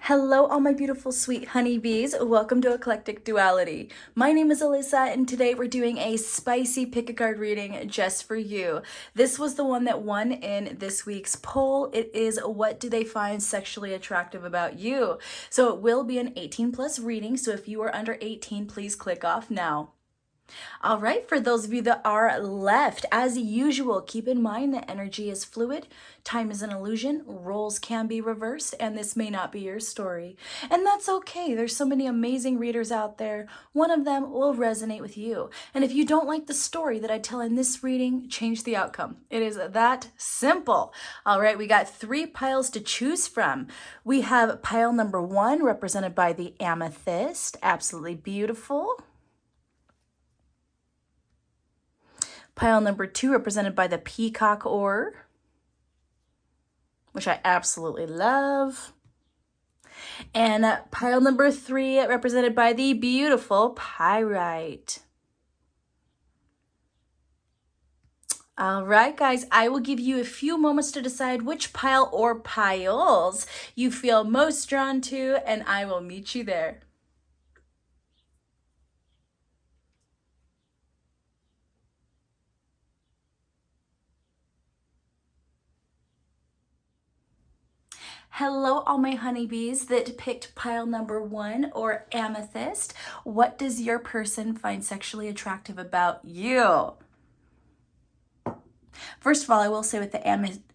Hello, all my beautiful sweet honeybees. Welcome to Eclectic Duality. My name is Alyssa, and today we're doing a spicy pick a card reading just for you. This was the one that won in this week's poll. It is what do they find sexually attractive about you? So it will be an 18 plus reading. So if you are under 18, please click off now. All right, for those of you that are left, as usual, keep in mind that energy is fluid, time is an illusion, roles can be reversed, and this may not be your story. And that's okay. There's so many amazing readers out there. One of them will resonate with you. And if you don't like the story that I tell in this reading, change the outcome. It is that simple. All right, we got 3 piles to choose from. We have pile number 1, represented by the amethyst. Absolutely beautiful. Pile number 2, represented by the peacock ore, which I absolutely love. And pile number 3, represented by the beautiful pyrite. All right, guys, I will give you a few moments to decide which pile or piles you feel most drawn to, and I will meet you there. Hello, all my honeybees that picked pile number 1 or amethyst. What does your person find sexually attractive about you? First of all, I will say with the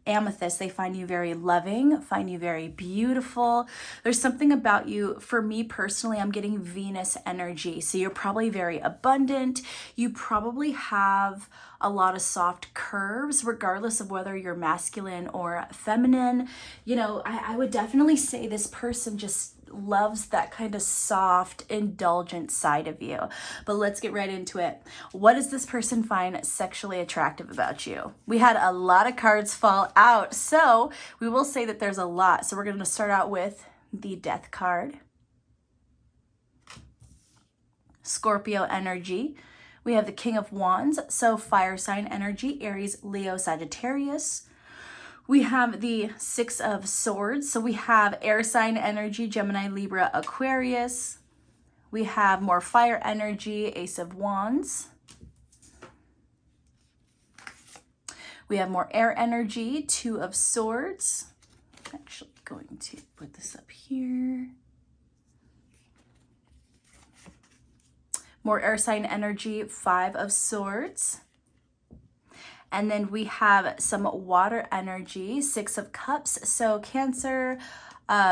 amethyst, they find you very loving, find you very beautiful. There's something about you, for me personally, I'm getting Venus energy. So you're probably very abundant. You probably have a lot of soft curves, regardless of whether you're masculine or feminine. You know, I would definitely say this person just loves that kind of soft, indulgent side of you. But let's get right into it. What does this person find sexually attractive about you? We had a lot of cards fall out, so we will say that there's a lot. So we're going to start out with the Death card, Scorpio energy. We have the King of Wands, so fire sign energy, Aries, Leo, Sagittarius. We have the 6 of Swords. So we have air sign energy, Gemini, Libra, Aquarius. We have more fire energy, Ace of Wands. We have more air energy, 2 of Swords. I'm actually going to put this up here. More air sign energy, 5 of Swords. And then we have some water energy, 6 of Cups. So Cancer,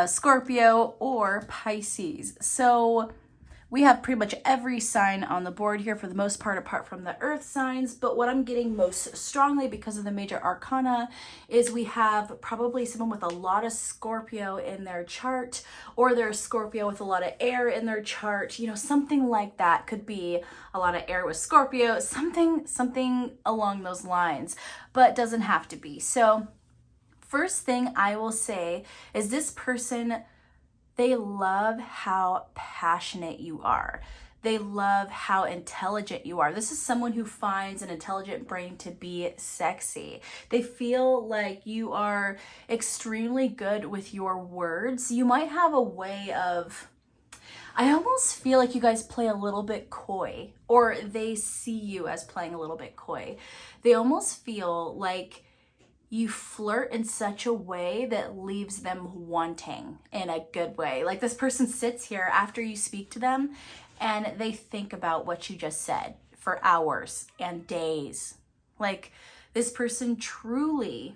Scorpio, or Pisces. So we have pretty much every sign on the board here for the most part, apart from the earth signs. But what I'm getting most strongly because of the major arcana is we have probably someone with a lot of Scorpio in their chart, or they're a Scorpio with a lot of air in their chart. You know, something like that could be a lot of air with Scorpio, something along those lines, but doesn't have to be. So first thing I will say is this person, they love how passionate you are. They love how intelligent you are. This is someone who finds an intelligent brain to be sexy. They feel like you are extremely good with your words. You might have a way of, I almost feel like you guys play a little bit coy, or they see you as playing a little bit coy. They almost feel like you flirt in such a way that leaves them wanting in a good way. Like this person sits here after you speak to them and they think about what you just said for hours and days. Like this person truly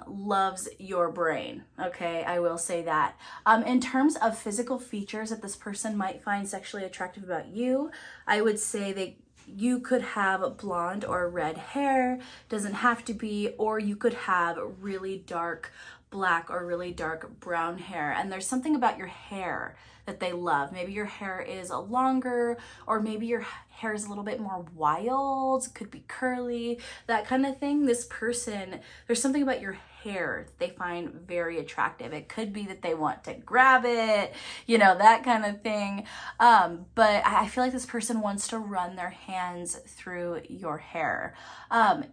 loves your brain. Okay, I will say that. In terms of physical features that this person might find sexually attractive about you, I would say you could have blonde or red hair, doesn't have to be, or you could have really dark black or really dark brown hair. And there's something about your hair that they love. Maybe your hair is longer, or maybe your hair is a little bit more wild, could be curly, that kind of thing. This person, there's something about your hair they find very attractive. It could be that they want to grab it, you know, that kind of thing. But I feel like this person wants to run their hands through your hair.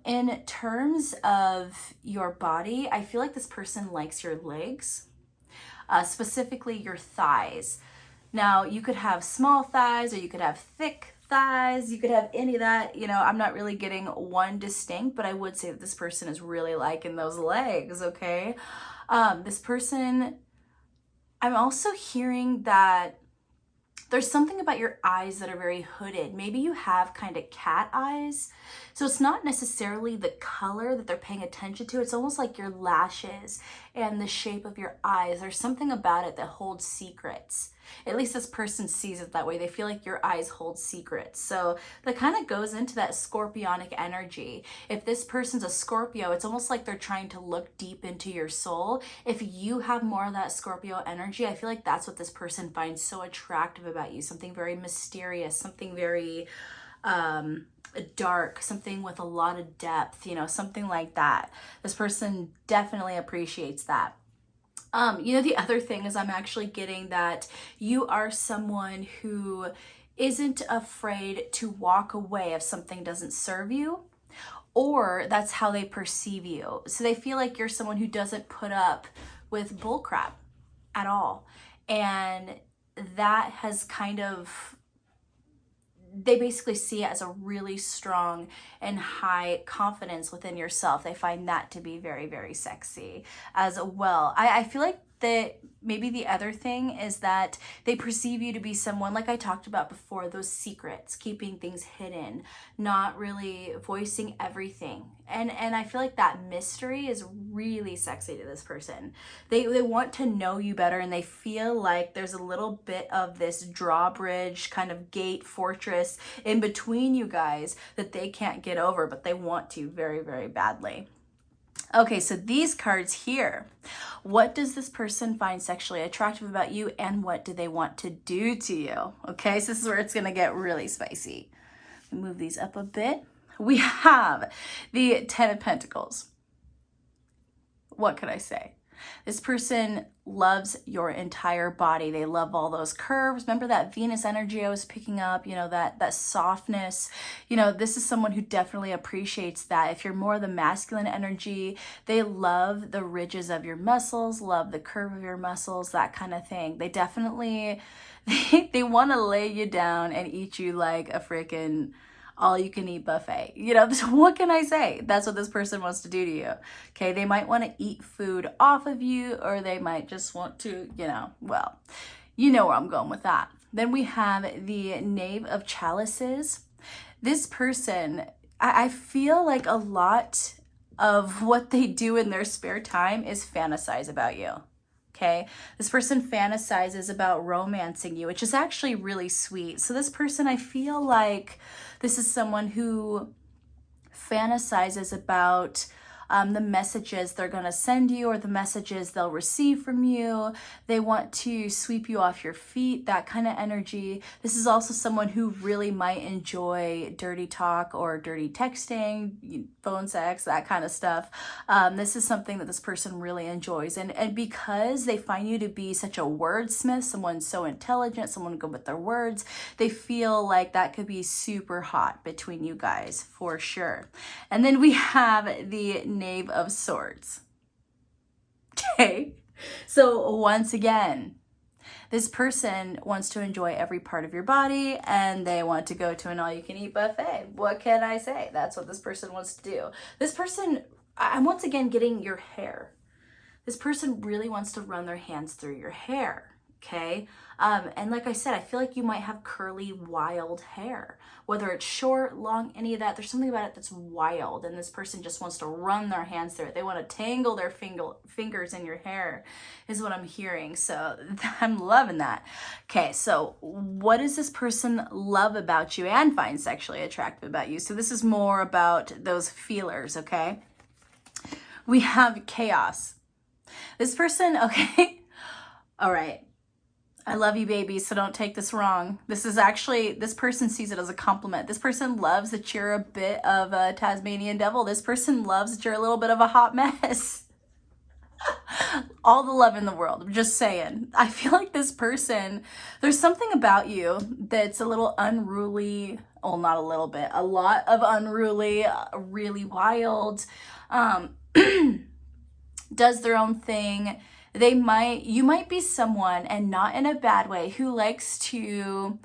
In terms of your body, I feel like this person person likes your legs, specifically your thighs. Now, you could have small thighs or you could have thick thighs. You could have any of that. You know, I'm not really getting one distinct, but I would say that this person is really liking those legs, okay? This person, I'm also hearing that there's something about your eyes that are very hooded. Maybe you have kind of cat eyes. So it's not necessarily the color that they're paying attention to. It's almost like your lashes and the shape of your eyes. There's something about it that holds secrets. At least this person sees it that way. They feel like your eyes hold secrets. So that kind of goes into that scorpionic energy. If this person's a Scorpio, it's almost like they're trying to look deep into your soul. If you have more of that Scorpio energy, I feel like that's what this person finds so attractive about you. Something very mysterious, something very dark, something with a lot of depth, you know, something like that. This person definitely appreciates that. You know, the other thing is I'm actually getting that you are someone who isn't afraid to walk away if something doesn't serve you, or that's how they perceive you. So they feel like you're someone who doesn't put up with bullcrap at all. And that has kind of, they basically see it as a really strong and high confidence within yourself. They find that to be very, very sexy as well. I feel like that maybe the other thing is that they perceive you to be someone, like I talked about before, those secrets, keeping things hidden, not really voicing everything. And I feel like that mystery is really sexy to this person. They want to know you better, and they feel like there's a little bit of this drawbridge, kind of gate, fortress in between you guys that they can't get over, but they want to very, very badly. Okay, so these cards here, what does this person find sexually attractive about you, and what do they want to do to you? Okay, so this is where it's going to get really spicy. Move these up a bit. We have the Ten of Pentacles. What could I say? This person loves your entire body. They love all those curves. Remember that Venus energy I was picking up, you know, that softness. You know, this is someone who definitely appreciates that. If you're more the masculine energy, they love the ridges of your muscles, love the curve of your muscles, that kind of thing. They definitely, they want to lay you down and eat you like a freaking all-you-can-eat buffet. You know, what can I say? That's what this person wants to do to you. Okay, they might want to eat food off of you, or they might just want to, you know, well, you know where I'm going with that. Then we have the Knave of Chalices. This person, I feel like a lot of what they do in their spare time is fantasize about you. Okay, this person fantasizes about romancing you, which is actually really sweet. So this person, I feel like this is someone who fantasizes about the messages they're going to send you, or the messages they'll receive from you. They want to sweep you off your feet, that kind of energy. This is also someone who really might enjoy dirty talk or dirty texting, phone sex, that kind of stuff. This is something that this person really enjoys. And because they find you to be such a wordsmith, someone so intelligent, someone good with their words, they feel like that could be super hot between you guys for sure. And then we have the Knave of Swords. Okay, so once again, this person wants to enjoy every part of your body, and they want to go to an all-you-can-eat buffet. What can I say? That's what this person wants to do. This person, I'm once again getting your hair. This person really wants to run their hands through your hair. Okay, and like I said, I feel like you might have curly, wild hair, whether it's short, long, any of that. There's something about it that's wild, and this person just wants to run their hands through it. They want to tangle their fingers in your hair, is what I'm hearing. So I'm loving that. Okay, so what does this person love about you and find sexually attractive about you? So this is more about those feelers, okay? We have Chaos. This person, okay, all right. I love you, baby, so don't take this wrong. This is actually, this person sees it as a compliment. This person loves that you're a bit of a Tasmanian devil. This person loves that you're a little bit of a hot mess. All the love in the world, I'm just saying. I feel like this person, there's something about you that's a little unruly. Well, not a little bit, a lot of unruly, really wild. does their own thing. You might be someone, and not in a bad way, who likes to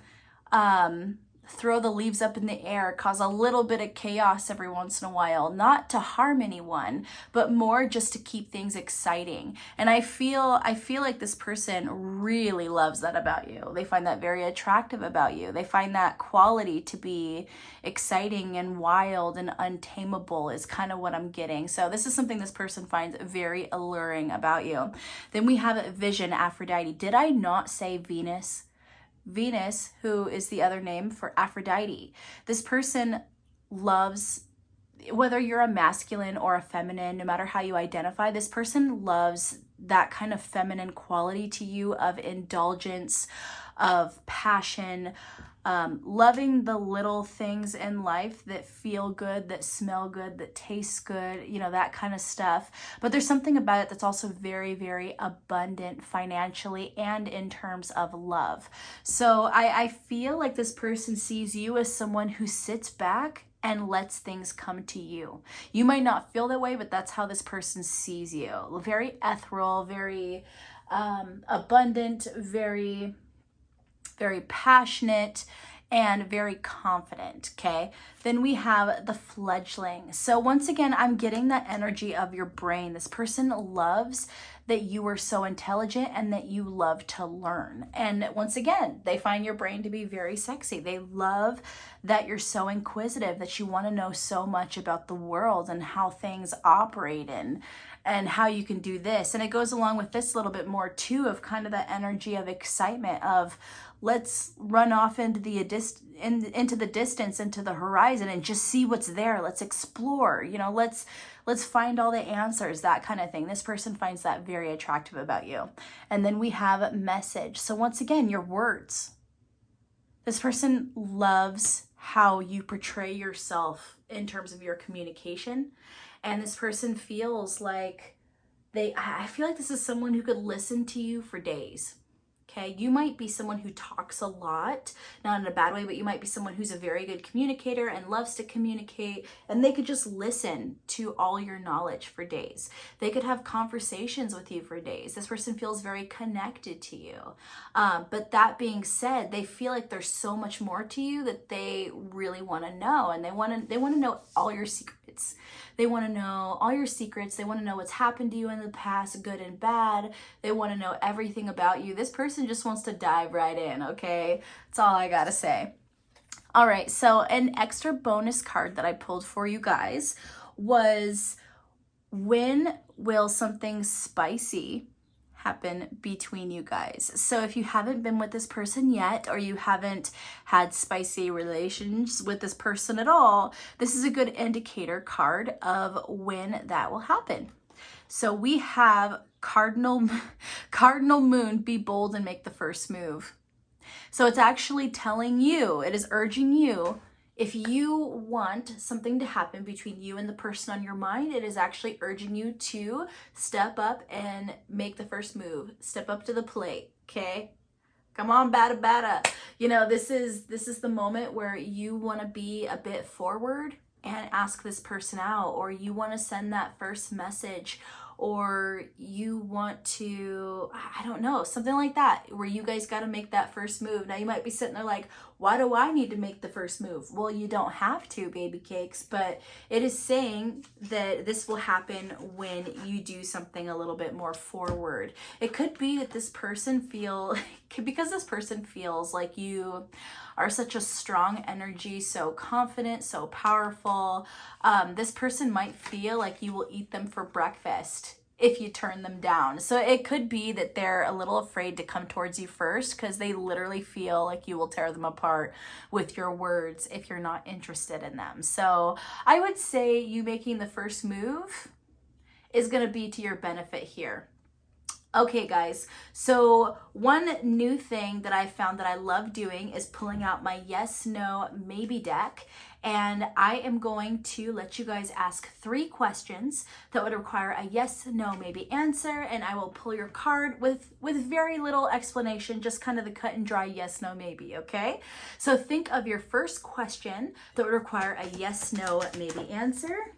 throw the leaves up in the air, cause a little bit of chaos every once in a while, not to harm anyone, but more just to keep things exciting. And I feel like this person really loves that about you. They find that very attractive about you. They find that quality to be exciting and wild and untamable is kind of what I'm getting. So this is something this person finds very alluring about you. Then we have Vision, Aphrodite. Did I not say Venus? Venus, who is the other name for Aphrodite. This person loves, whether you're a masculine or a feminine, no matter how you identify, this person loves that kind of feminine quality to you, of indulgence, of passion, loving the little things in life that feel good, that smell good, that taste good, you know, that kind of stuff. But there's something about it that's also very, very abundant financially and in terms of love. So I feel like this person sees you as someone who sits back and lets things come to you. You might not feel that way, but that's how this person sees you. Very ethereal, very abundant, very passionate, and very confident, okay? Then we have the fledgling. So once again, I'm getting that energy of your brain. This person loves that you are so intelligent and that you love to learn. And once again, they find your brain to be very sexy. They love that you're so inquisitive, that you want to know so much about the world and how things operate and how you can do this. And it goes along with this a little bit more too, of kind of that energy of excitement of, let's run off into the distance, into the horizon, and just see what's there. Let's explore, you know, let's find all the answers, that kind of thing. This person finds that very attractive about you. And then we have message. So once again, your words. This person loves how you portray yourself in terms of your communication. And this person feels like I feel like this is someone who could listen to you for days. Okay, you might be someone who talks a lot, not in a bad way, but you might be someone who's a very good communicator and loves to communicate, and they could just listen to all your knowledge for days. They could have conversations with you for days. This person feels very connected to you. But that being said, they feel like there's so much more to you that they really want to know, and they want to know all your secrets. They want to know all your secrets. They want to know what's happened to you in the past, good and bad. They want to know everything about you. This person just wants to dive right in, okay? That's all I gotta say. All right, so an extra bonus card that I pulled for you guys was, when will something spicy happen between you guys? So if you haven't been with this person yet, or you haven't had spicy relations with this person at all, this is a good indicator card of when that will happen. So we have Cardinal Moon, be bold and make the first move. So it's actually telling you, it is urging you, if you want something to happen between you and the person on your mind, it is actually urging you to step up and make the first move. Step up to the plate, okay? Come on, bada. You know, this is the moment where you want to be a bit forward and ask this person out, or you want to send that first message, or you want to, I don't know, something like that, where you guys got to make that first move. Now you might be sitting there like, why do I need to make the first move? Well, you don't have to, baby cakes, but it is saying that this will happen when you do something a little bit more forward. It could be that this person because this person feels like you are such a strong energy, so confident, so powerful. This person might feel like you will eat them for breakfast if you turn them down. So it could be that they're a little afraid to come towards you first, because they literally feel like you will tear them apart with your words if you're not interested in them. So I would say you making the first move is going to be to your benefit here. Okay, guys, so one new thing that I found that I love doing is pulling out my yes, no, maybe deck. And I am going to let you guys ask 3 questions that would require a yes, no, maybe answer. And I will pull your card with very little explanation, just kind of the cut and dry yes, no, maybe, okay? So think of your first question that would require a yes, no, maybe answer.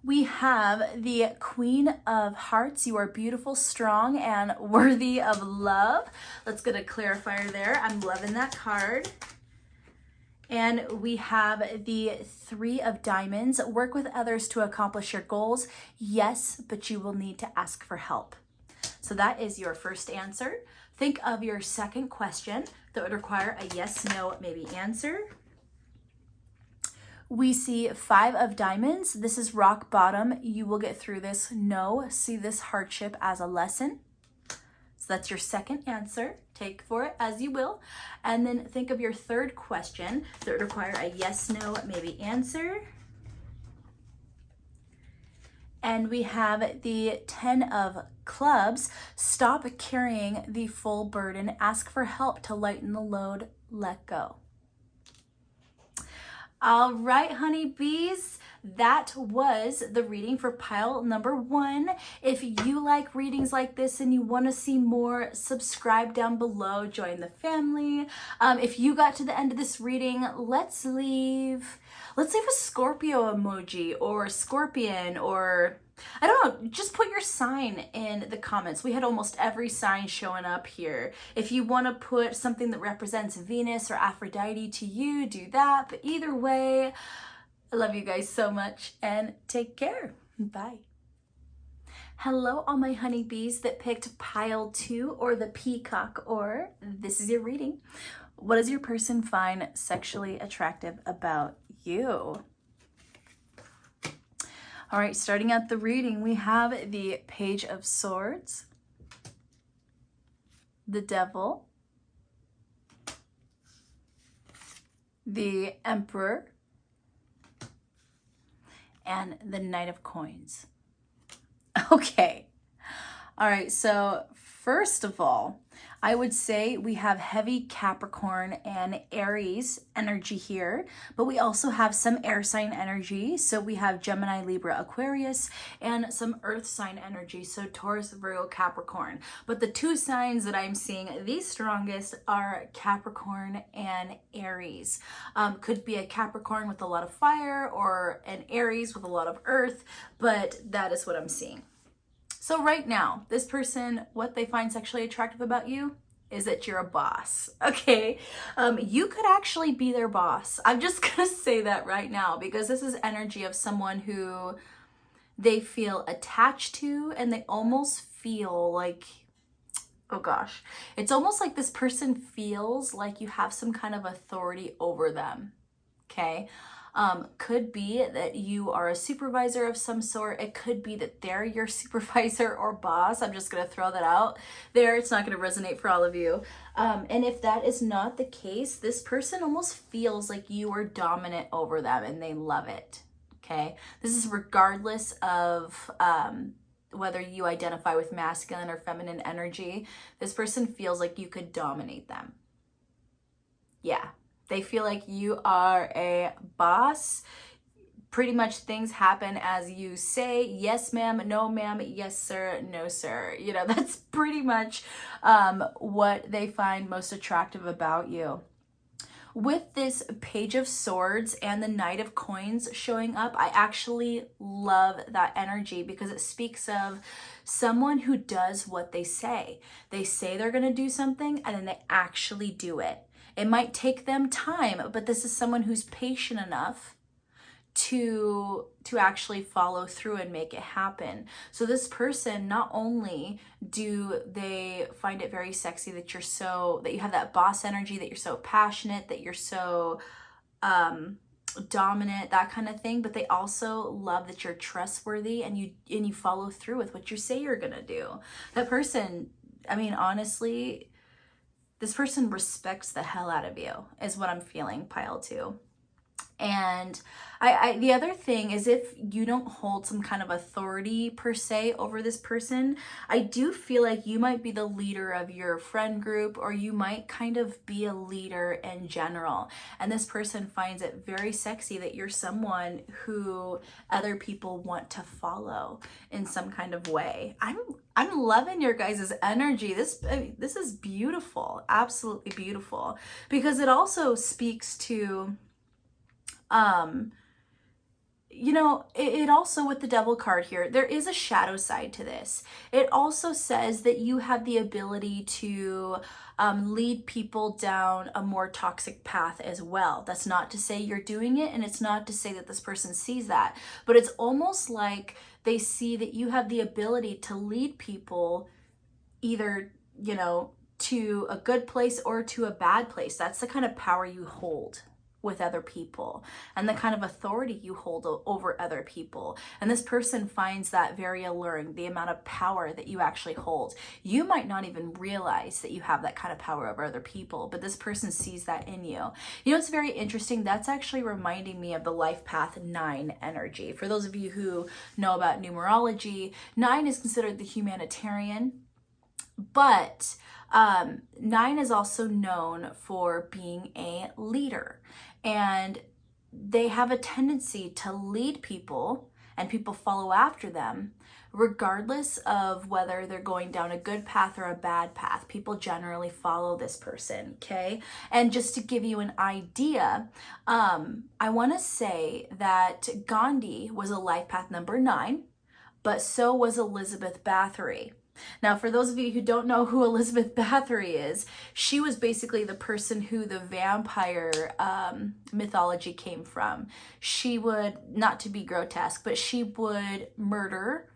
We have the Queen of Hearts. You are beautiful, strong, and worthy of love. Let's get a clarifier there. I'm loving that card. And we have the Three of Diamonds. Work with others to accomplish your goals. Yes, but you will need to ask for help. So that is your first answer. Think of your second question that would require a yes, no, maybe answer. We see Five of Diamonds. This is rock bottom. You will get through this. No, see this hardship as a lesson. So that's your second answer. Take for it as you will. And then think of your third question that would require a yes, no, maybe answer. And we have the 10 of Clubs. Stop carrying the full burden. Ask for help to lighten the load. Let go. All right, honeybees, that was the reading for pile number 1. If you like readings like this and you want to see more, subscribe down below, join the family. If you got to the end of this reading, let's leave a Scorpio emoji or scorpion, or I don't know, just put your sign in the comments. We had almost every sign showing up here. If you want to put something that represents Venus or Aphrodite to you, do that. But either way, I love you guys so much and take care. Bye. Hello, all my honeybees that picked pile 2 or the peacock, or this is your reading. What does your person find sexually attractive about you? All right, starting out the reading, we have the Page of Swords, the Devil, the Emperor, and the Knight of Coins. Okay. All right, so first of all, I would say we have heavy Capricorn and Aries energy here, but we also have some air sign energy. So we have Gemini, Libra, Aquarius, and some earth sign energy. So Taurus, Virgo, Capricorn. But the 2 signs that I'm seeing the strongest are Capricorn and Aries. Could be a Capricorn with a lot of fire or an Aries with a lot of earth, but that is what I'm seeing. So right now, this person, what they find sexually attractive about you is that you're a boss, okay? You could actually be their boss. I'm just gonna say that right now because this is energy of someone who they feel attached to, and they almost feel like, oh gosh, it's almost like this person feels like you have some kind of authority over them, okay? Could be that you are a supervisor of some sort. It could be that they're your supervisor or boss. I'm just going to throw that out there. It's not going to resonate for all of you. And if that is not the case, this person almost feels like you are dominant over them and they love it. Okay. This is regardless of, whether you identify with masculine or feminine energy. This person feels like you could dominate them. Yeah. They feel like you are a boss. Pretty much things happen as you say. Yes, ma'am. No, ma'am. Yes, sir. No, sir. You know, that's pretty much what they find most attractive about you. With this Page of Swords and the Knight of Coins showing up, I actually love that energy because it speaks of someone who does what they say. They say they're going to do something and then they actually do it. It might take them time, but this is someone who's patient enough to actually follow through and make it happen. So this person, not only do they find it very sexy that that you have that boss energy, that you're so passionate, that you're so dominant, that kind of thing, but they also love that you're trustworthy and you follow through with what you say you're gonna do. That person, I mean, honestly, this person respects the hell out of you, is what I'm feeling, pile 2. And the other thing is, if you don't hold some kind of authority per se over this person, I do feel like you might be the leader of your friend group, or you might kind of be a leader in general. And this person finds it very sexy that you're someone who other people want to follow in some kind of way. I'm loving your guys' energy. This is beautiful, absolutely beautiful, because it also speaks to you know, it also, with the devil card here, there is a shadow side to this. It also says that you have the ability to lead people down a more toxic path as well. That's not to say you're doing it, and it's not to say that this person sees that, but it's almost like they see that you have the ability to lead people either, you know, to a good place or to a bad place. That's the kind of power you hold with other people and the kind of authority you hold over other people. And this person finds that very alluring, the amount of power that you actually hold. You might not even realize that you have that kind of power over other people, but this person sees that in you. You know, it's very interesting. That's actually reminding me of the life path 9 energy. For those of you who know about numerology, 9 is considered the humanitarian, but 9 is also known for being a leader, and they have a tendency to lead people and people follow after them regardless of whether they're going down a good path or a bad path. People generally follow this person, okay? And just to give you an idea, I want to say that Gandhi was a life path number 9, but so was Elizabeth Bathory. Now, for those of you who don't know who Elizabeth Bathory is, she was basically the person who the vampire mythology came from. She would, not to be grotesque, but she would murder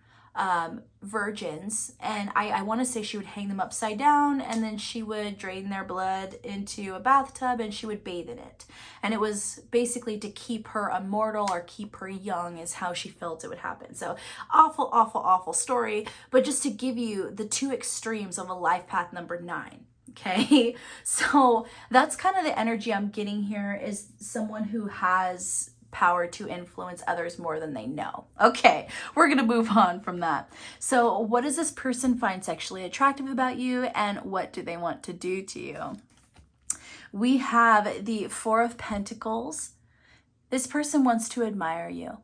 virgins, and I want to say she would hang them upside down, and then she would drain their blood into a bathtub and she would bathe in it. And it was basically to keep her immortal or keep her young, is how she felt it would happen. So awful, awful, awful story, but just to give you the 2 extremes of a life path number 9. Okay, so that's kind of the energy I'm getting here, is someone who has power to influence others more than they know. Okay, we're gonna move on from that. So what does this person find sexually attractive about you, and what do they want to do to you? We have the 4 of Pentacles. This person wants to admire you.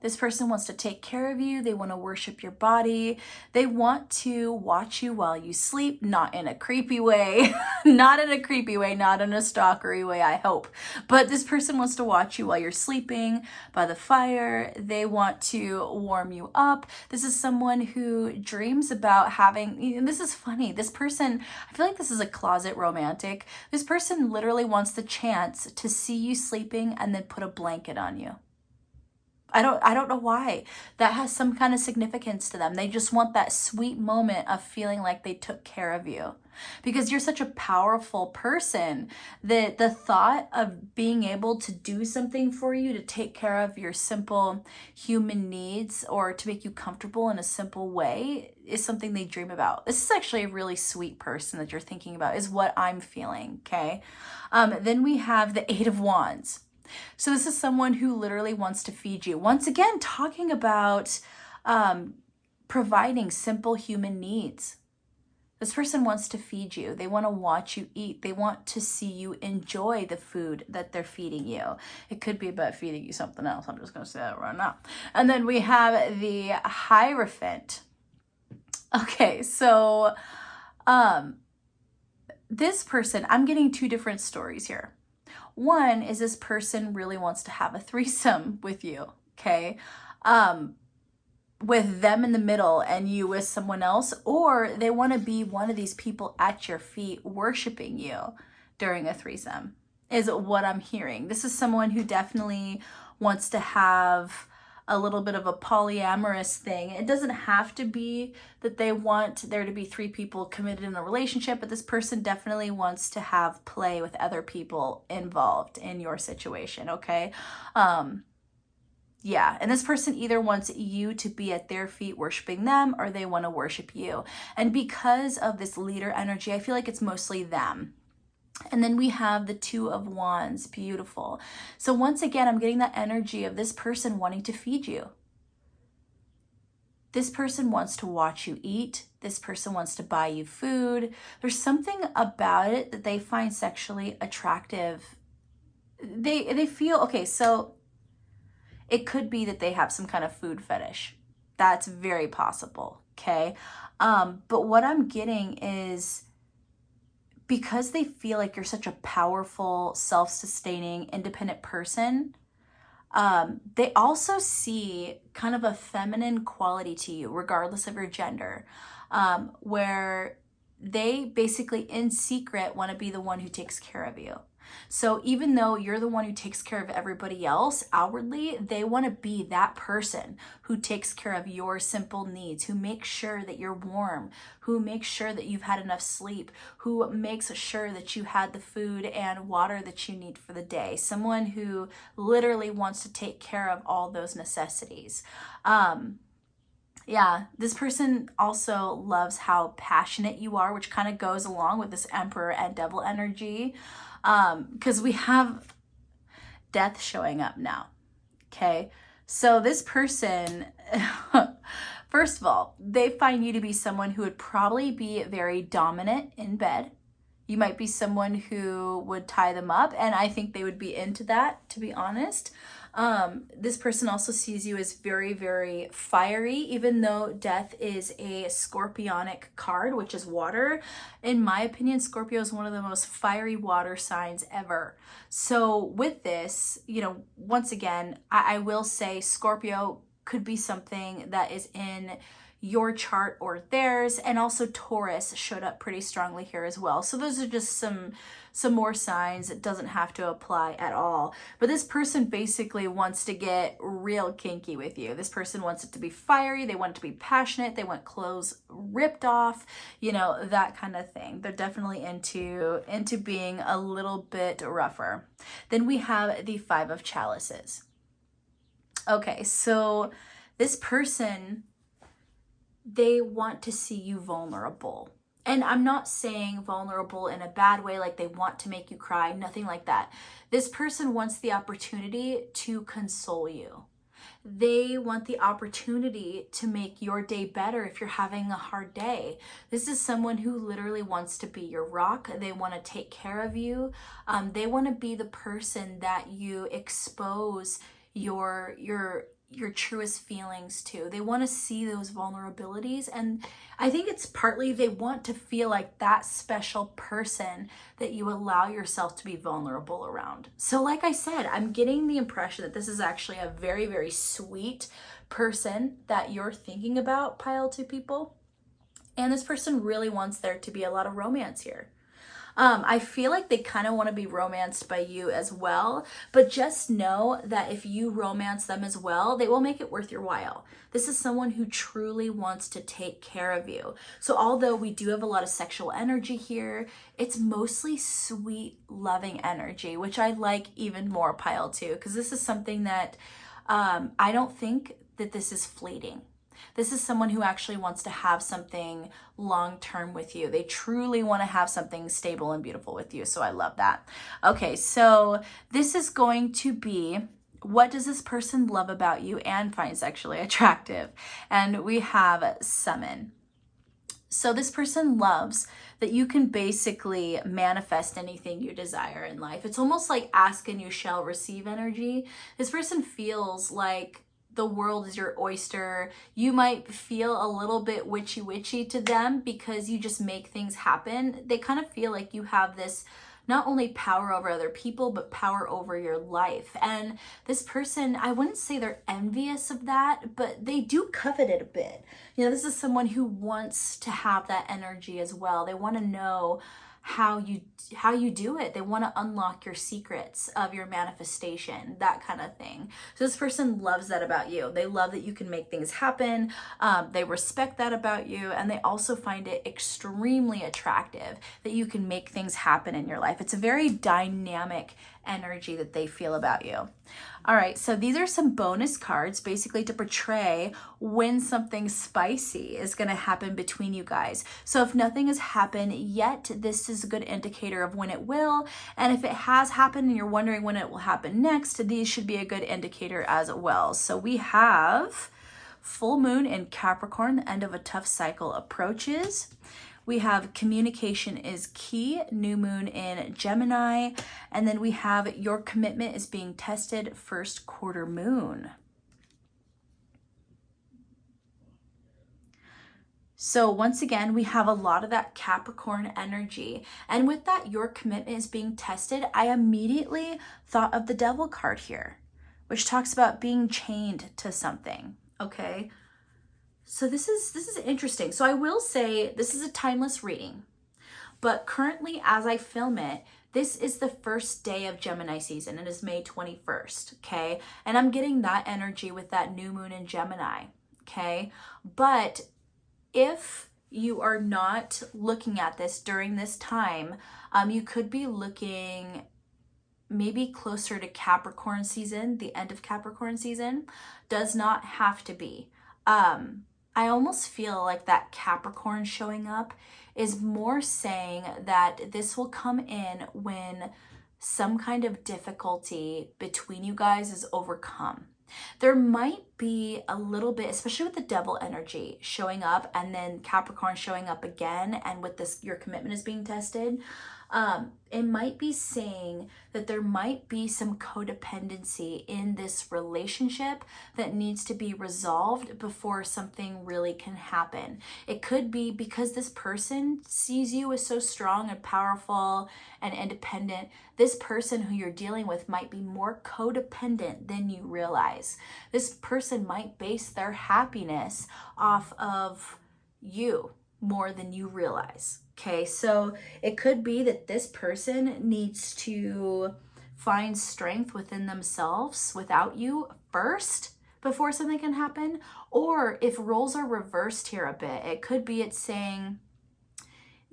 This person wants to take care of you. They want to worship your body. They want to watch you while you sleep, not in a creepy way, not in a creepy way, not in a stalkery way, I hope. But this person wants to watch you while you're sleeping by the fire. They want to warm you up. This is someone who dreams about having, and this is funny, this person, I feel like this is a closet romantic. This person literally wants the chance to see you sleeping and then put a blanket on you. I don't know why. That has some kind of significance to them. They just want that sweet moment of feeling like they took care of you. Because you're such a powerful person that the thought of being able to do something for you, to take care of your simple human needs, or to make you comfortable in a simple way, is something they dream about. This is actually a really sweet person that you're thinking about, is what I'm feeling, okay? Then we have the 8 of Wands. So this is someone who literally wants to feed you. Once again, talking about providing simple human needs. This person wants to feed you. They want to watch you eat. They want to see you enjoy the food that they're feeding you. It could be about feeding you something else. I'm just going to say that right now. And then we have the Hierophant. Okay, so this person, I'm getting 2 different stories here. One is this person really wants to have a threesome with you, okay? With them in the middle and you with someone else, or they want to be one of these people at your feet worshiping you during a threesome, is what I'm hearing. This is someone who definitely wants to have a little bit of a polyamorous thing. It doesn't have to be that they want there to be 3 people committed in a relationship, but this person definitely wants to have play with other people involved in your situation, okay? Yeah, and this person either wants you to be at their feet worshiping them, or they want to worship you. And because of this leader energy, I feel like it's mostly them. And then we have the 2 of Wands. Beautiful. So once again, I'm getting that energy of this person wanting to feed you. This person wants to watch you eat. This person wants to buy you food. There's something about it that they find sexually attractive. They feel, okay, so it could be that they have some kind of food fetish. That's very possible, okay? But what I'm getting is, because they feel like you're such a powerful, self-sustaining, independent person, They also see kind of a feminine quality to you, regardless of your gender, where they basically in secret want to be the one who takes care of you. So even though you're the one who takes care of everybody else outwardly, they want to be that person who takes care of your simple needs, who makes sure that you're warm, who makes sure that you've had enough sleep, who makes sure that you had the food and water that you need for the day. Someone who literally wants to take care of all those necessities. Yeah, this person also loves how passionate you are, which kind of goes along with this Emperor and Devil energy, because we have death showing up now. Okay, so this person, first of all, they find you to be someone who would probably be very dominant in bed. You might be someone who would tie them up, and I think they would be into that, to be honest. This person also sees you as very, very fiery, even though death is a scorpionic card, which is water. In my opinion, Scorpio is one of the most fiery water signs ever. So with this, you know, once again, I will say Scorpio could be something that is in your chart or theirs, and also Taurus showed up pretty strongly here as well. So those are just some more signs. It doesn't have to apply at all. But this person basically wants to get real kinky with you. This person wants it to be fiery. They want it to be passionate. They want clothes ripped off, you know, that kind of thing. They're definitely into being a little bit rougher. Then we have the Five of Chalices. Okay, so this person, they want to see you vulnerable. And I'm not saying vulnerable in a bad way, like they want to make you cry, nothing like that. This person wants the opportunity to console you. They want the opportunity to make your day better if you're having a hard day. This is someone who literally wants to be your rock. They want to take care of you. They want to be the person that you expose your truest feelings to. They want to see those vulnerabilities, and I think it's partly they want to feel like that special person that you allow yourself to be vulnerable around. So like I said, I'm getting the impression that this is actually a very, very sweet person that you're thinking about, pile 2 people, and this person really wants there to be a lot of romance here. I feel like they kind of want to be romanced by you as well, but just know that if you romance them as well, they will make it worth your while. This is someone who truly wants to take care of you. So although we do have a lot of sexual energy here, it's mostly sweet, loving energy, which I like even more, pile 2, because this is something that I don't think that this is fleeting. This is someone who actually wants to have something long-term with you. They truly want to have something stable and beautiful with you. So I love that. Okay, so this is going to be, what does this person love about you and find sexually attractive? And we have summon. So this person loves that you can basically manifest anything you desire in life. It's almost like ask and you shall receive energy. This person feels like the world is your oyster. You might feel a little bit witchy to them because you just make things happen. They kind of feel like you have this not only power over other people, but power over your life. And this person, I wouldn't say they're envious of that, but they do covet it a bit. You know, this is someone who wants to have that energy as well. They want to know how you do it. They want to unlock your secrets of your manifestation, that kind of thing. So this person loves that about you. They love that you can make things happen. They respect that about you, and they also find it extremely attractive that you can make things happen in your life. It's a very dynamic energy that they feel about you. All right, so these are some bonus cards basically to portray when something spicy is going to happen between you guys. So if nothing has happened yet, this is a good indicator of when it will. And if it has happened and you're wondering when it will happen next, these should be a good indicator as well. So we have full moon in Capricorn, the end of a tough cycle approaches. We have communication is key, new moon in Gemini, and then we have your commitment is being tested, first quarter moon. So once again, we have a lot of that Capricorn energy. And with that, your commitment is being tested, I immediately thought of the Devil card here, which talks about being chained to something, okay? So this is interesting. So I will say this is a timeless reading, but currently as I film it, this is the first day of Gemini season. It is May 21st, okay? And I'm getting that energy with that new moon in Gemini, okay? But if you are not looking at this during this time, you could be looking maybe closer to Capricorn season, the end of Capricorn season. Does not have to be. I almost feel like that Capricorn showing up is more saying that this will come in when some kind of difficulty between you guys is overcome. There might be a little bit, especially with the devil energy showing up and then Capricorn showing up again, and with this, your commitment is being tested. It might be saying that there might be some codependency in this relationship that needs to be resolved before something really can happen. It could be because this person sees you as so strong and powerful and independent. This person who you're dealing with might be more codependent than you realize. This person might base their happiness off of you more than you realize. Okay, so it could be that this person needs to find strength within themselves without you first before something can happen. Or if roles are reversed here a bit, it could be it's saying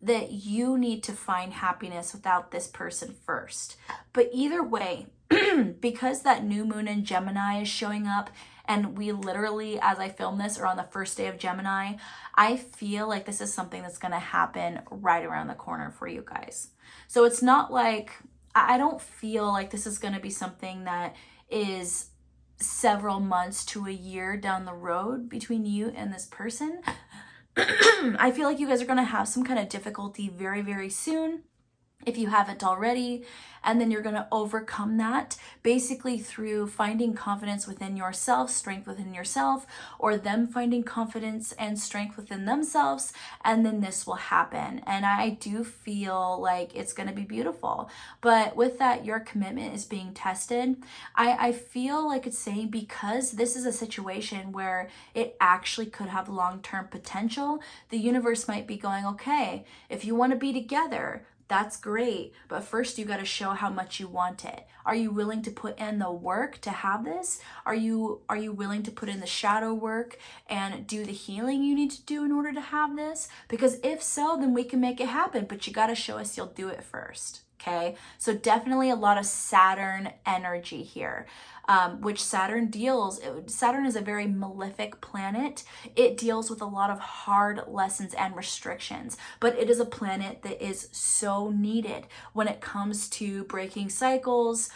that you need to find happiness without this person first. But either way, because that new moon in Gemini is showing up, and we literally, as I film this, are on the first day of Gemini, I feel like this is something that's going to happen right around the corner for you guys. So it's not like, I don't feel like this is going to be something that is several months to a year down the road between you and this person. I feel like you guys are going to have some kind of difficulty very, very soon, if you haven't already, and then you're going to overcome that basically through finding confidence within yourself, strength within yourself, or them finding confidence and strength within themselves, and then this will happen. And I do feel like it's going to be beautiful. But with that, your commitment is being tested. I feel like it's saying, because this is a situation where it actually could have long-term potential, the universe might be going, okay, if you want to be together, that's great, but first you got to show how much you want it. Are you willing to put in the work to have this? Are you willing to put in the shadow work and do the healing you need to do in order to have this? Because if so, then we can make it happen, but you got to show us you'll do it first. Okay, so definitely a lot of Saturn energy here, which Saturn is a very malefic planet. It deals with a lot of hard lessons and restrictions, but it is a planet that is so needed when it comes to breaking cycles,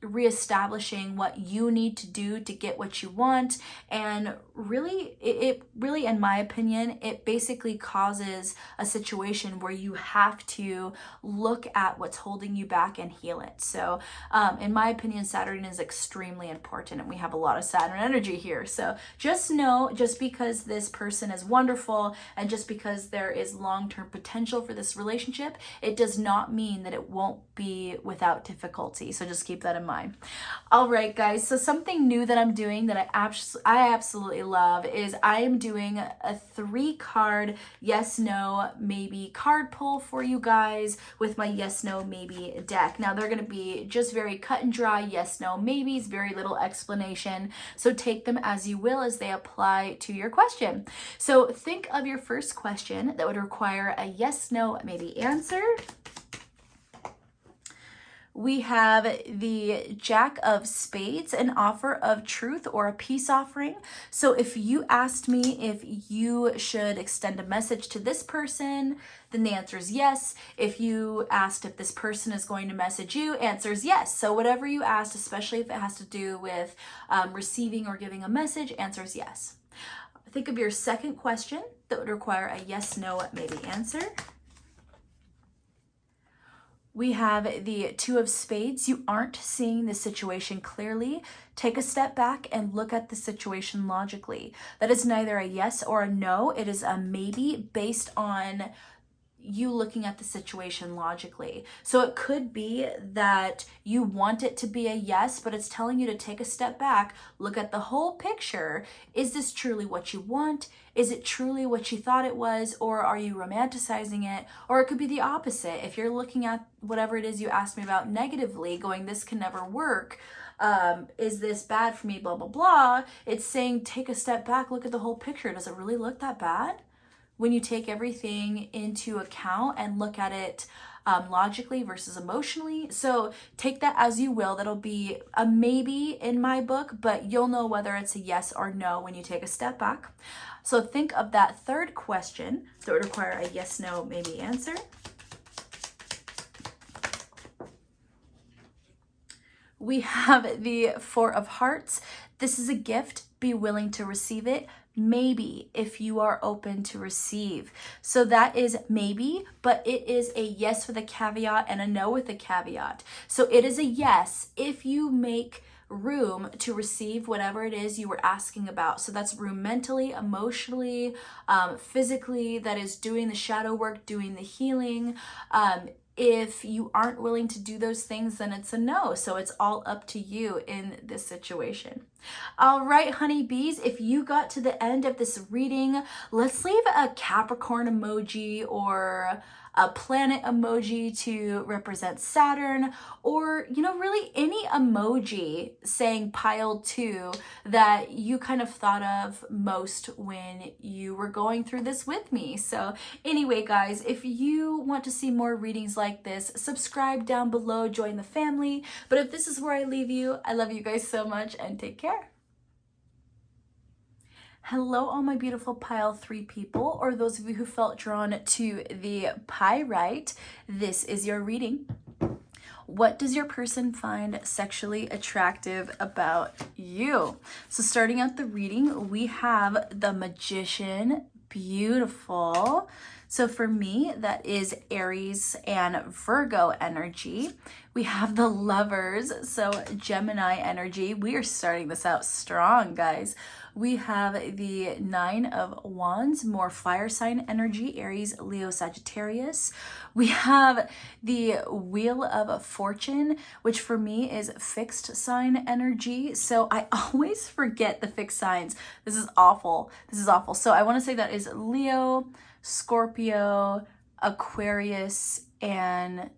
reestablishing what you need to do to get what you want. And really, it really, in my opinion, it basically causes a situation where you have to look at what's holding you back and heal it. So in my opinion, Saturn is extremely important, and we have a lot of Saturn energy here. So just know, just because this person is wonderful and just because there is long-term potential for this relationship, it does not mean that it won't be without difficulty. So just keep that in mind. All right, guys. So something new that I'm doing that I absolutely love is I am doing a 3-card yes, no, maybe card pull for you guys with my yes, no, maybe deck. Now they're going to be just very cut and dry yes, no, maybes, very little explanation. So take them as you will as they apply to your question. So think of your first question that would require a yes, no, maybe answer. We have the Jack of Spades, an offer of truth or a peace offering. So if you asked me if you should extend a message to this person, then the answer is yes. If you asked if this person is going to message you, answer is yes. So whatever you asked, especially if it has to do with receiving or giving a message, answer is yes. Think of your second question that would require a yes, no, maybe answer. We have the Two of Spades. You aren't seeing the situation clearly. Take a step back and look at the situation logically. That is neither a yes or a no. It is a maybe based on you looking at the situation logically. So it could be that you want it to be a yes, but it's telling you to take a step back, look at the whole picture. Is this truly what you want? Is it truly what you thought it was? Or are you romanticizing it? Or it could be the opposite. If you're looking at whatever it is you asked me about negatively, going, this can never work. Is this bad for me? Blah, blah, blah. It's saying, take a step back, look at the whole picture. Does it really look that bad? When you take everything into account and look at it logically versus emotionally. So take that as you will. That'll be a maybe in my book, but you'll know whether it's a yes or no when you take a step back. So think of that third question that would require a yes, no, maybe answer. We have the Four of Hearts. This is a gift. Be willing to receive it. Maybe, if you are open to receive. So that is maybe, but it is a yes with a caveat and a no with a caveat. So it is a yes if you make room to receive whatever it is you were asking about. So that's room mentally, emotionally, physically, that is doing the shadow work, doing the healing. If you aren't willing to do those things, then it's a no. So it's all up to you in this situation. All right, honeybees, if you got to the end of this reading, let's leave a Capricorn emoji or a planet emoji to represent Saturn, or, you know, really any emoji saying pile 2 that you kind of thought of most when you were going through this with me. So anyway, guys, if you want to see more readings like this, subscribe down below, join the family. But if this is where I leave you, I love you guys so much and take care. Hello, all my beautiful pile 3 people, or those of you who felt drawn to the pyrite. This is your reading. What does your person find sexually attractive about you? So starting out the reading, we have the Magician. Beautiful. So for me, that is Aries and Virgo energy. We have the Lovers, so Gemini energy. We are starting this out strong, guys. We have the Nine of Wands, more fire sign energy, Aries, Leo, Sagittarius. We have the Wheel of Fortune, which for me is fixed sign energy. So I always forget the fixed signs. This is awful. This is awful. So I want to say that is Leo, Scorpio, Aquarius, and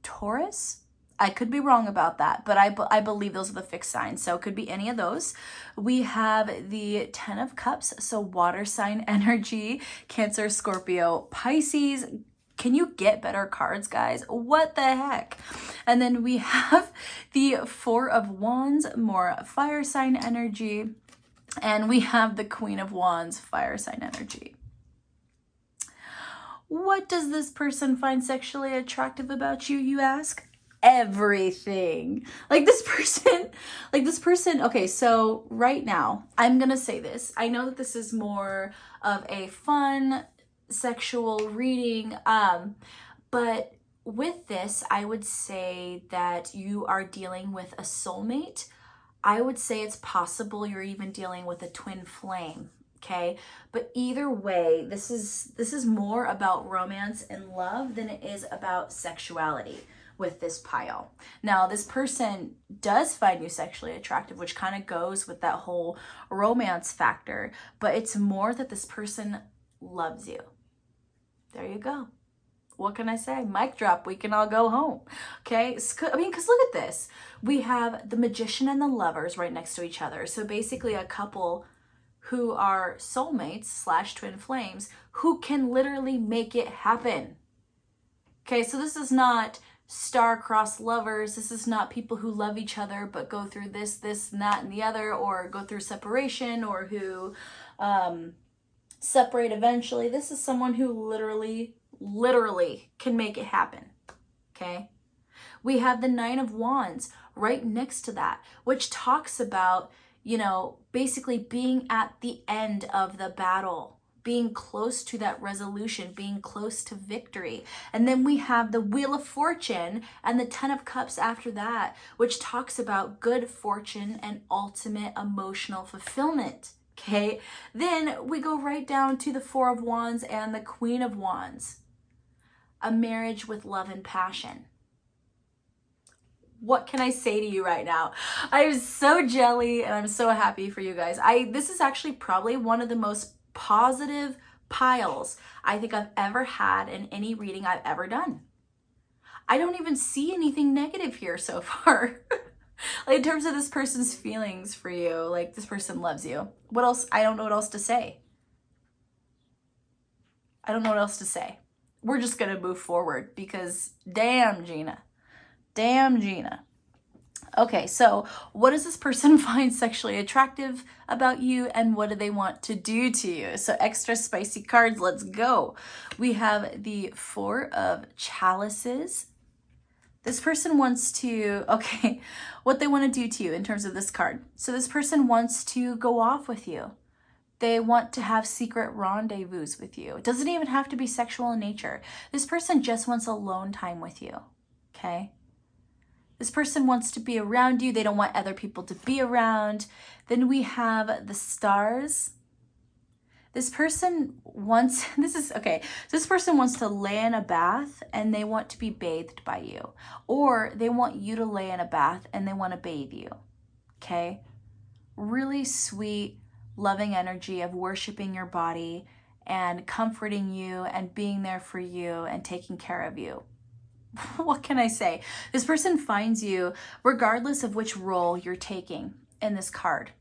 Taurus. I could be wrong about that, but I believe those are the fixed signs, so it could be any of those. We have the 10 of Cups, so water sign energy, Cancer, Scorpio, Pisces. Can you get better cards, guys? What the heck? And then we have the 4 of Wands, more fire sign energy, and we have the Queen of Wands, fire sign energy. What does this person find sexually attractive about you, you ask? Everything. This person, okay, so right now, I'm gonna say this. I know that this is more of a fun sexual reading, but with this, I would say that you are dealing with a soulmate. I would say it's possible you're even dealing with a twin flame. Okay, but either way, this is more about romance and love than it is about sexuality with this pile. Now, this person does find you sexually attractive, which kind of goes with that whole romance factor, but it's more that this person loves you. There you go. What can I say? Mic drop. We can all go home. Okay, I mean, because look at this. We have the Magician and the Lovers right next to each other. So basically a couple who are soulmates / twin flames who can literally make it happen. Okay, so this is not star-crossed lovers. This is not people who love each other but go through this, and that, and the other, or go through separation, or who separate eventually. This is someone who literally can make it happen. Okay? We have the Nine of Wands right next to that, which talks about, you know, basically being at the end of the battle, being close to that resolution, being close to victory. And then we have the Wheel of Fortune and the 10 of Cups after that, which talks about good fortune and ultimate emotional fulfillment. Okay, then we go right down to the 4 of Wands and the Queen of Wands. a marriage with love and passion. What can I say to you right now? I'm so jelly and I'm so happy for you guys. This is actually probably one of the most positive piles I think I've ever had in any reading I've ever done. I don't even see anything negative here so far. Like in terms of this person's feelings for you, like this person loves you. What else? I don't know what else to say. I don't know what else to say. We're just going to move forward because damn, Gina. Damn, Gina. Okay, so what does this person find sexually attractive about you and what do they want to do to you? So extra spicy cards, let's go. We have the Four of Chalices. This person wants to, okay, what they want to do to you in terms of this card. So this person wants to go off with you. They want to have secret rendezvous with you. It doesn't even have to be sexual in nature. This person just wants alone time with you, okay? This person wants to be around you. They don't want other people to be around. Then we have the Stars. This person wants, this person wants to lay in a bath and they want to be bathed by you. Or they want you to lay in a bath and they want to bathe you, okay? Really sweet, loving energy of worshiping your body and comforting you and being there for you and taking care of you. What can I say? This person finds you regardless of which role you're taking in this card.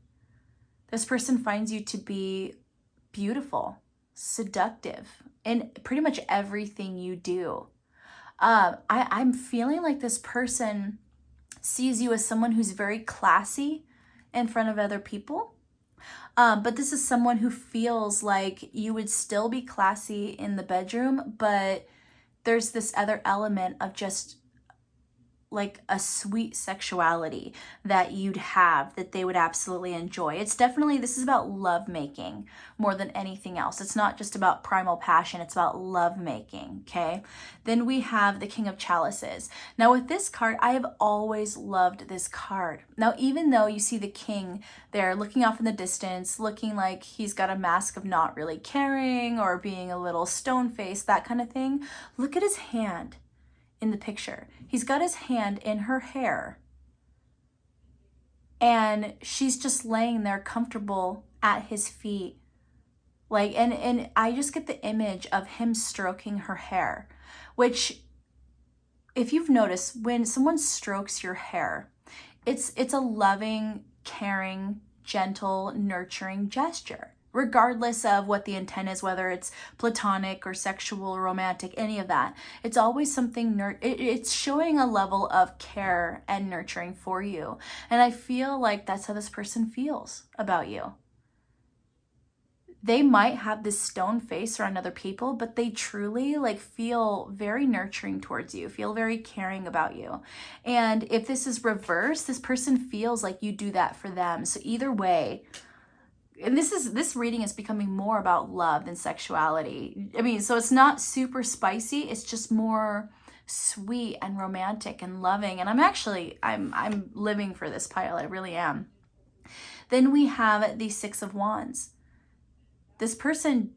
This person finds you to be beautiful, seductive in pretty much everything you do. I'm feeling like this person sees you as someone who's very classy in front of other people. But this is someone who feels like you would still be classy in the bedroom, but there's this other element of just like a sweet sexuality that you'd have that they would absolutely enjoy. It's definitely, this is about love making more than anything else. It's not just about primal passion, it's about love making, okay? Then we have the King of Chalices. Now with this card, I have always loved this card. Now, even though you see the king there looking off in the distance, looking like he's got a mask of not really caring or being a little stone-faced, that kind of thing, look at his hand in the picture. He's got his hand in her hair and she's just laying there comfortable at his feet. Like, and I just get the image of him stroking her hair, which if you've noticed, when someone strokes your hair, it's a loving, caring, gentle, nurturing gesture, regardless of what the intent is, whether it's platonic or sexual or romantic, any of that. It's always something, it's showing a level of care and nurturing for you. And I feel like that's how this person feels about you. They might have this stone face around other people, but they truly like feel very nurturing towards you, feel very caring about you. And if this is reversed, this person feels like you do that for them. So either way, and this reading is becoming more about love than sexuality. I mean, so it's not super spicy, it's just more sweet and romantic and loving. And I'm living for this pile, I really am. Then we have the Six of Wands. This person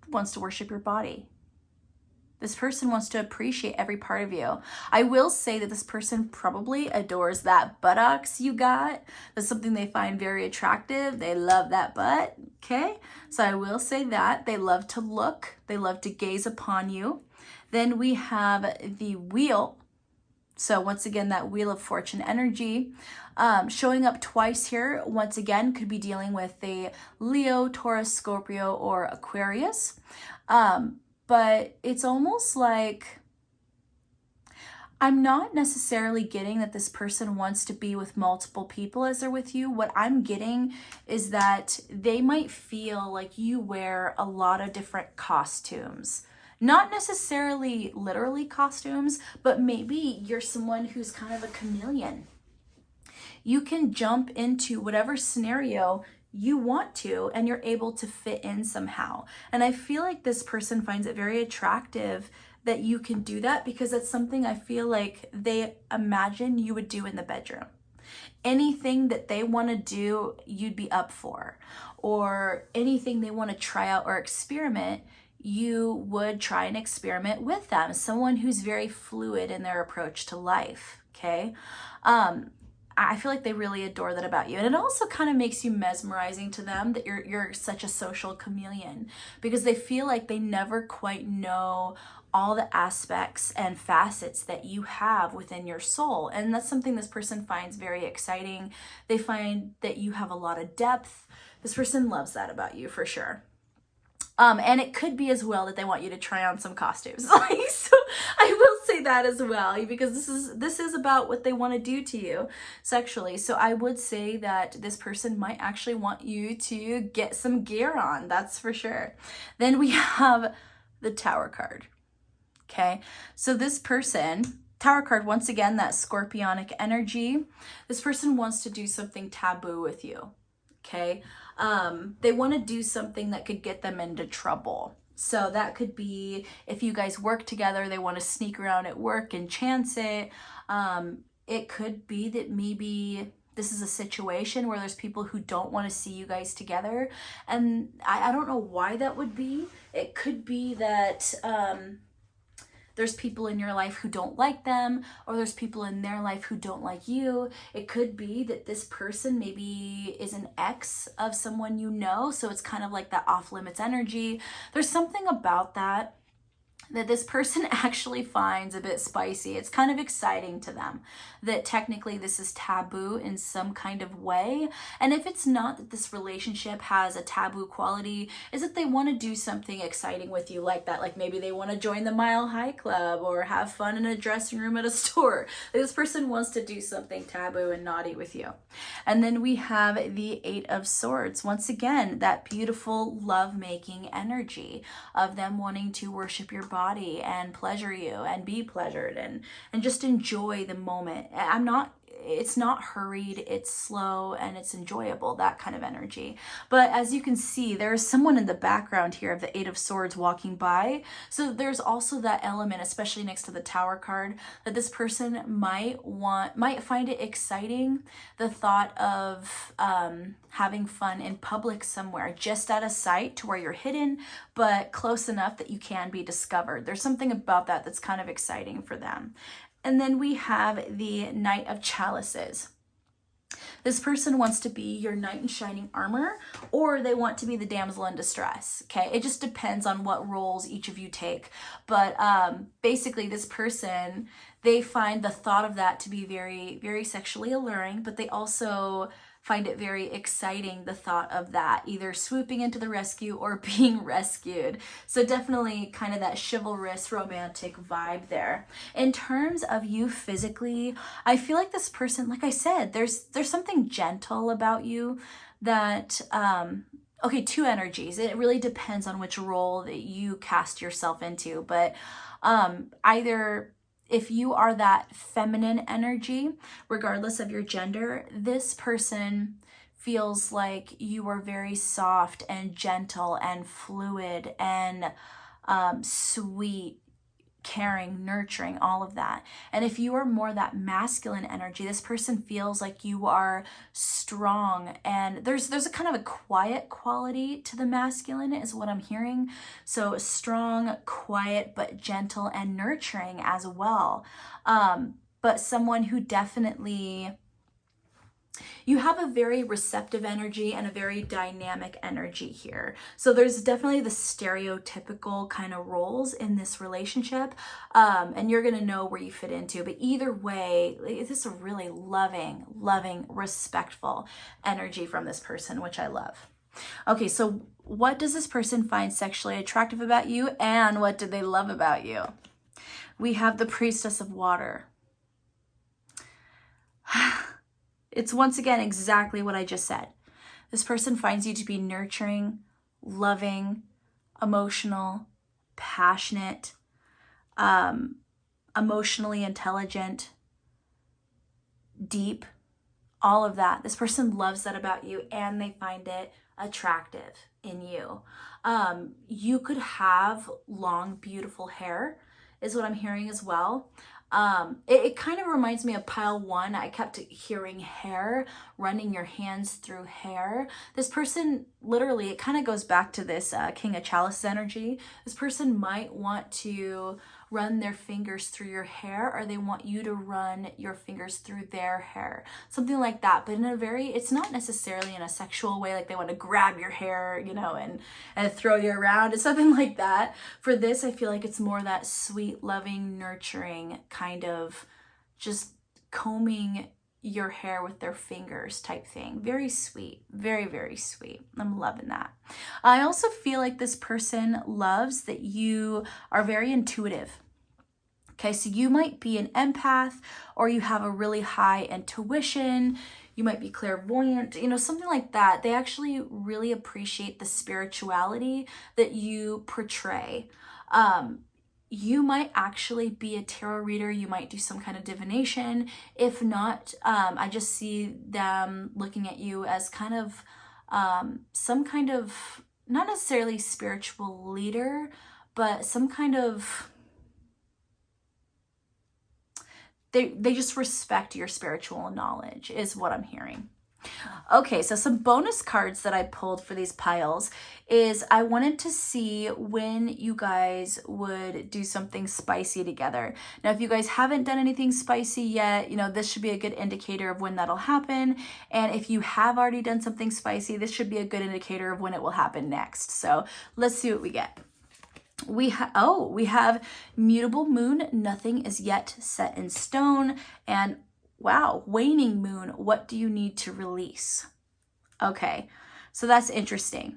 wants to worship your body. This person wants to appreciate every part of you. I will say that this person probably adores that buttocks you got. That's something they find very attractive. They love that butt, okay? So I will say that. They love to look. They love to gaze upon you. Then we have the Wheel. So once again, that Wheel of Fortune energy showing up twice here. Once again, could be dealing with the Leo, Taurus, Scorpio, or Aquarius. But it's almost like I'm not necessarily getting that this person wants to be with multiple people as they're with you. What I'm getting is that they might feel like you wear a lot of different costumes. Not necessarily literally costumes, but maybe you're someone who's kind of a chameleon. You can jump into whatever scenario you want to, and you're able to fit in somehow. And I feel like this person finds it very attractive that you can do that, because that's something I feel like they imagine you would do in the bedroom. Anything that they want to do, you'd be up for, or anything they want to try out or experiment, you would try and experiment with them. Someone who's very fluid in their approach to life, okay? I feel like they really adore that about you. And it also kind of makes you mesmerizing to them that you're such a social chameleon, because they feel like they never quite know all the aspects and facets that you have within your soul. And that's something this person finds very exciting. They find that you have a lot of depth. This person loves that about you for sure. And it could be as well that they want you to try on some costumes. So I will say that as well, because this is about what they want to do to you sexually. So I would say that this person might actually want you to get some gear on, that's for sure. Then we have the Tower card. Okay, so this person, Tower card, once again, that scorpionic energy. This person wants to do something taboo with you. Okay, they want to do something that could get them into trouble. So that could be if you guys work together, they want to sneak around at work and chance it. It could be that maybe this is a situation where there's people who don't want to see you guys together. And I don't know why that would be. It could be that there's people in your life who don't like them, or there's people in their life who don't like you. It could be that this person maybe is an ex of someone you know, so it's kind of like that off-limits energy. There's something about that this person actually finds a bit spicy. It's kind of exciting to them that technically this is taboo in some kind of way. And if it's not that this relationship has a taboo quality, is that they want to do something exciting with you like that. Like maybe they want to join the Mile High Club or have fun in a dressing room at a store. This person wants to do something taboo and naughty with you. And then we have the Eight of Swords. Once again, that beautiful love-making energy of them wanting to worship your body and pleasure you and be pleasured and just enjoy the moment. It's not hurried, it's slow, and it's enjoyable, that kind of energy. But as you can see, there's someone in the background here of the Eight of Swords walking by. So there's also that element, especially next to the Tower card, that this person might find it exciting, the thought of having fun in public somewhere, just at a site to where you're hidden, but close enough that you can be discovered. There's something about that that's kind of exciting for them. And then we have the Knight of Chalices. This person wants to be your knight in shining armor, or they want to be the damsel in distress. Okay, it just depends on what roles each of you take. But basically, this person, they find the thought of that to be very, very sexually alluring, but they also find it very exciting, the thought of that, either swooping into the rescue or being rescued. So definitely kind of that chivalrous romantic vibe there. In terms of you physically, I feel like this person, like I said, there's something gentle about you that, okay, two energies. It really depends on which role that you cast yourself into, but either if you are that feminine energy, regardless of your gender, this person feels like you are very soft and gentle and fluid and sweet, caring, nurturing, all of that. And if you are more that masculine energy, this person feels like you are strong, and there's a kind of a quiet quality to the masculine is what I'm hearing. So strong, quiet, but gentle and nurturing as well. But someone who definitely, you have a very receptive energy and a very dynamic energy here. So there's definitely the stereotypical kind of roles in this relationship, and you're going to know where you fit into. But either way, this is a really loving, respectful energy from this person, which I love. Okay, so what does this person find sexually attractive about you, and what do they love about you? We have the Priestess of Water. It's once again exactly what I just said. This person finds you to be nurturing, loving, emotional, passionate, emotionally intelligent, deep, all of that. This person loves that about you, and they find it attractive in you. You could have long, beautiful hair, is what I'm hearing as well. It kind of reminds me of pile 1. I kept hearing hair, running your hands through hair. This person, literally, it kind of goes back to this King of Chalices energy. This person might want to run their fingers through your hair, or they want you to run your fingers through their hair. Something like that, but in a very, it's not necessarily in a sexual way, like they want to grab your hair, you know, and throw you around. It's something like that. For this, I feel like it's more that sweet, loving, nurturing kind of just combing your hair with their fingers type thing. Very sweet, very, very sweet. I'm loving that. I also feel like this person loves that you are very intuitive. Okay, so you might be an empath, or you have a really high intuition. You might be clairvoyant, you know, something like that. They actually really appreciate the spirituality that you portray. You might actually be a tarot reader. You might do some kind of divination. If not, I just see them looking at you as kind of some kind of, not necessarily spiritual leader, but some kind of, they just respect your spiritual knowledge is what I'm hearing. Okay, so some bonus cards that I pulled for these piles is I wanted to see when you guys would do something spicy together. Now, if you guys haven't done anything spicy yet, you know, this should be a good indicator of when that'll happen. And if you have already done something spicy, this should be a good indicator of when it will happen next. So let's see what we get. We have mutable moon, nothing is yet set in stone, and wow, waning moon, what do you need to release? Okay, so that's interesting.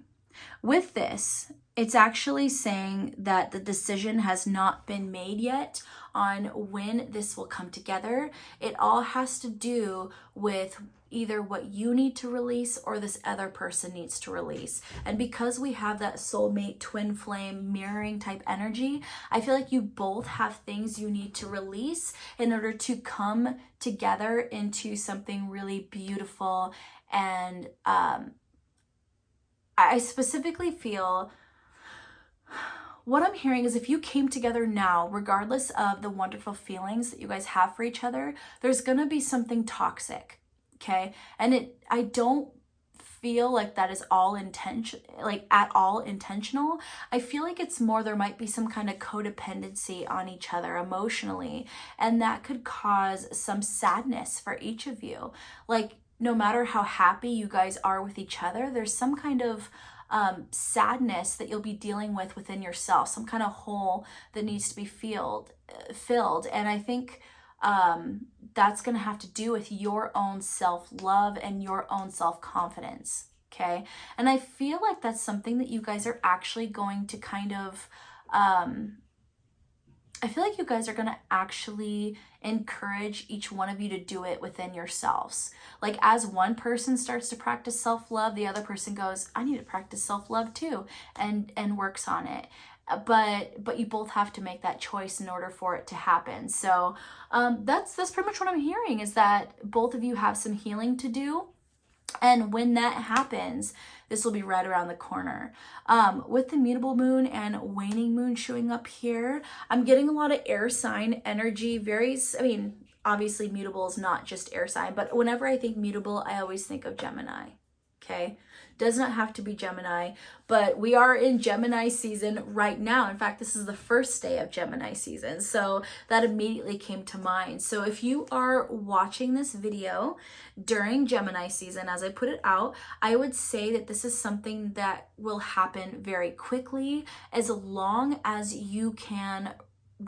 With this, it's actually saying that the decision has not been made yet on when this will come together. It all has to do with either what you need to release or this other person needs to release. And because we have that soulmate, twin flame, mirroring type energy, I feel like you both have things you need to release in order to come together into something really beautiful. And I specifically feel, what I'm hearing is if you came together now, regardless of the wonderful feelings that you guys have for each other, there's gonna be something toxic. Okay, and I don't feel like that is all at all intentional. I feel like it's more there might be some kind of codependency on each other emotionally, and that could cause some sadness for each of you. Like, no matter how happy you guys are with each other, there's some kind of sadness that you'll be dealing with within yourself, some kind of hole that needs to be filled. And I think that's going to have to do with your own self-love and your own self-confidence. Okay. And I feel like that's something that you guys are actually going to kind of, I feel like you guys are going to actually encourage each one of you to do it within yourselves. Like, as one person starts to practice self-love, the other person goes, I need to practice self-love too, and works on it. But you both have to make that choice in order for it to happen. So that's pretty much what I'm hearing, is that both of you have some healing to do. And when that happens, this will be right around the corner. With the mutable moon and waning moon showing up here, I'm getting a lot of air sign energy. Obviously mutable is not just air sign, but whenever I think mutable, I always think of Gemini. Okay, does not have to be Gemini, but we are in Gemini season right now. In fact, this is the first day of Gemini season, so that immediately came to mind. So if you are watching this video during Gemini season, as I put it out, I would say that this is something that will happen very quickly, as long as you can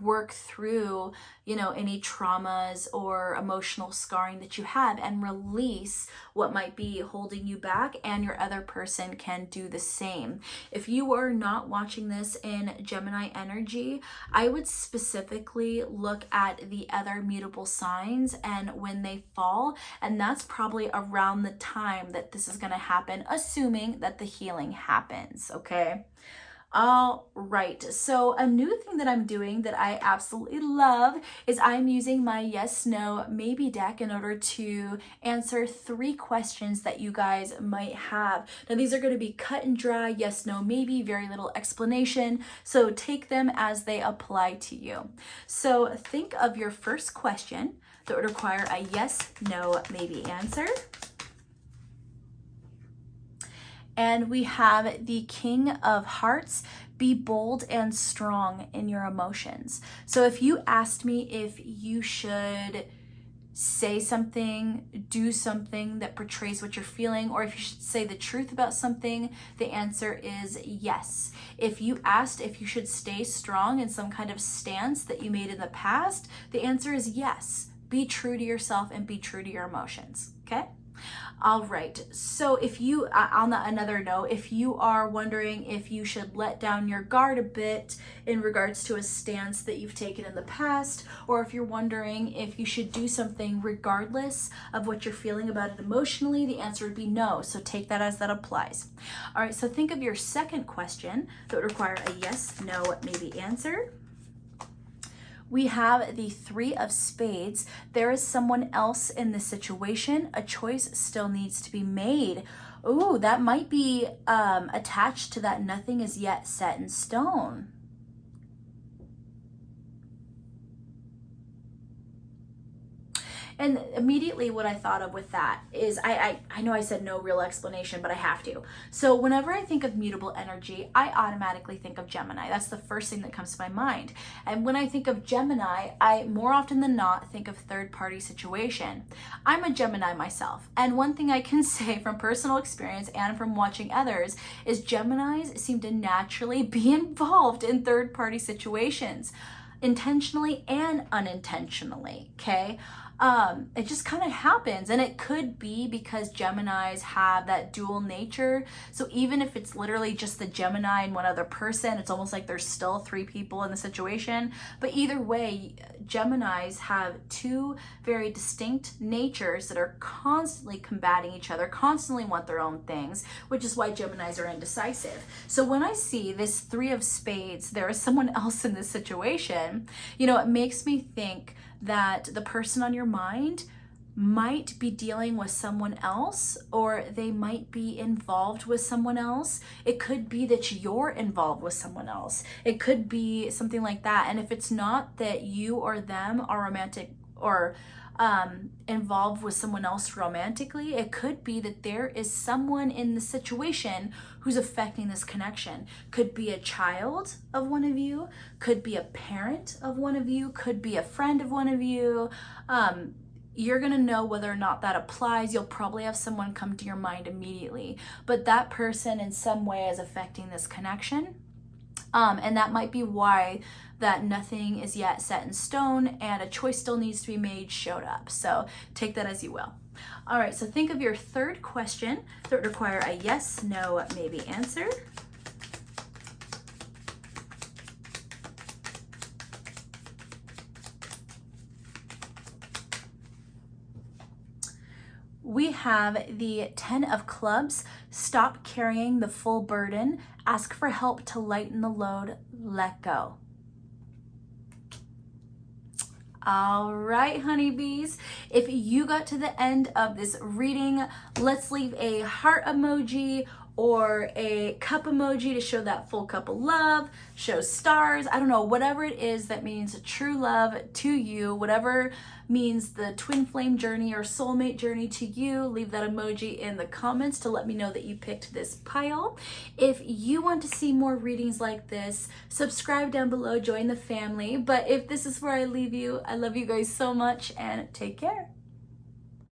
work through, you know, any traumas or emotional scarring that you have and release what might be holding you back, and your other person can do the same. If you are not watching this in Gemini energy, I would specifically look at the other mutable signs and when they fall, and that's probably around the time that this is going to happen, assuming that the healing happens. Okay. All right, so a new thing that I'm doing that I absolutely love is I'm using my yes, no, maybe deck in order to answer 3 questions that you guys might have. Now these are going to be cut and dry, yes, no, maybe, very little explanation, so take them as they apply to you. So think of your first question that would require a yes, no, maybe answer. And we have the King of Hearts. Be bold and strong in your emotions. So if you asked me if you should say something, do something that portrays what you're feeling, or if you should say the truth about something, the answer is yes. If you asked if you should stay strong in some kind of stance that you made in the past, the answer is yes. Be true to yourself and be true to your emotions, okay? All right, so if you, on another note, if you are wondering if you should let down your guard a bit in regards to a stance that you've taken in the past, or if you're wondering if you should do something regardless of what you're feeling about it emotionally, the answer would be no, so take that as that applies. All right, so think of your second question that would require a yes, no, maybe answer. We have the 3 of Spades. There is someone else in this situation. A choice still needs to be made. Ooh, that might be attached to that nothing is yet set in stone. And immediately what I thought of with that is, I know I said no real explanation, but I have to. So whenever I think of mutable energy, I automatically think of Gemini. That's the first thing that comes to my mind. And when I think of Gemini, I more often than not think of third-party situation. I'm a Gemini myself. And one thing I can say from personal experience and from watching others is Geminis seem to naturally be involved in third-party situations, intentionally and unintentionally, okay? It just kind of happens, and it could be because Geminis have that dual nature. So even if it's literally just the Gemini and one other person, it's almost like there's still 3 people in the situation. But either way, Geminis have 2 very distinct natures that are constantly combating each other, constantly want their own things, which is why Geminis are indecisive. So when I see this 3 of Spades, there is someone else in this situation, you know, it makes me think that the person on your mind might be dealing with someone else, or they might be involved with someone else. It could be that you're involved with someone else. It could be something like that. And if it's not that you or them are romantic or involved with someone else romantically, it could be that there is someone in the situation who's affecting this connection. Could be a child of one of you, could be a parent of one of you, could be a friend of one of you. You're gonna know whether or not that applies. You'll probably have someone come to your mind immediately, but that person in some way is affecting this connection. And that might be why that nothing is yet set in stone and a choice still needs to be made showed up. So take that as you will. All right, so think of your third question that would require a yes, no, maybe answer. We have the 10 of Clubs. Stop carrying the full burden. Ask for help to lighten the load. Let go. All right, honeybees, if you got to the end of this reading, let's leave a heart emoji or a cup emoji to show that full cup of love, show stars, I don't know, whatever it is that means true love to you, whatever means the twin flame journey or soulmate journey to you, leave that emoji in the comments to let me know that you picked this pile. If you want to see more readings like this, subscribe down below, join the family. But if this is where I leave you, I love you guys so much and take care.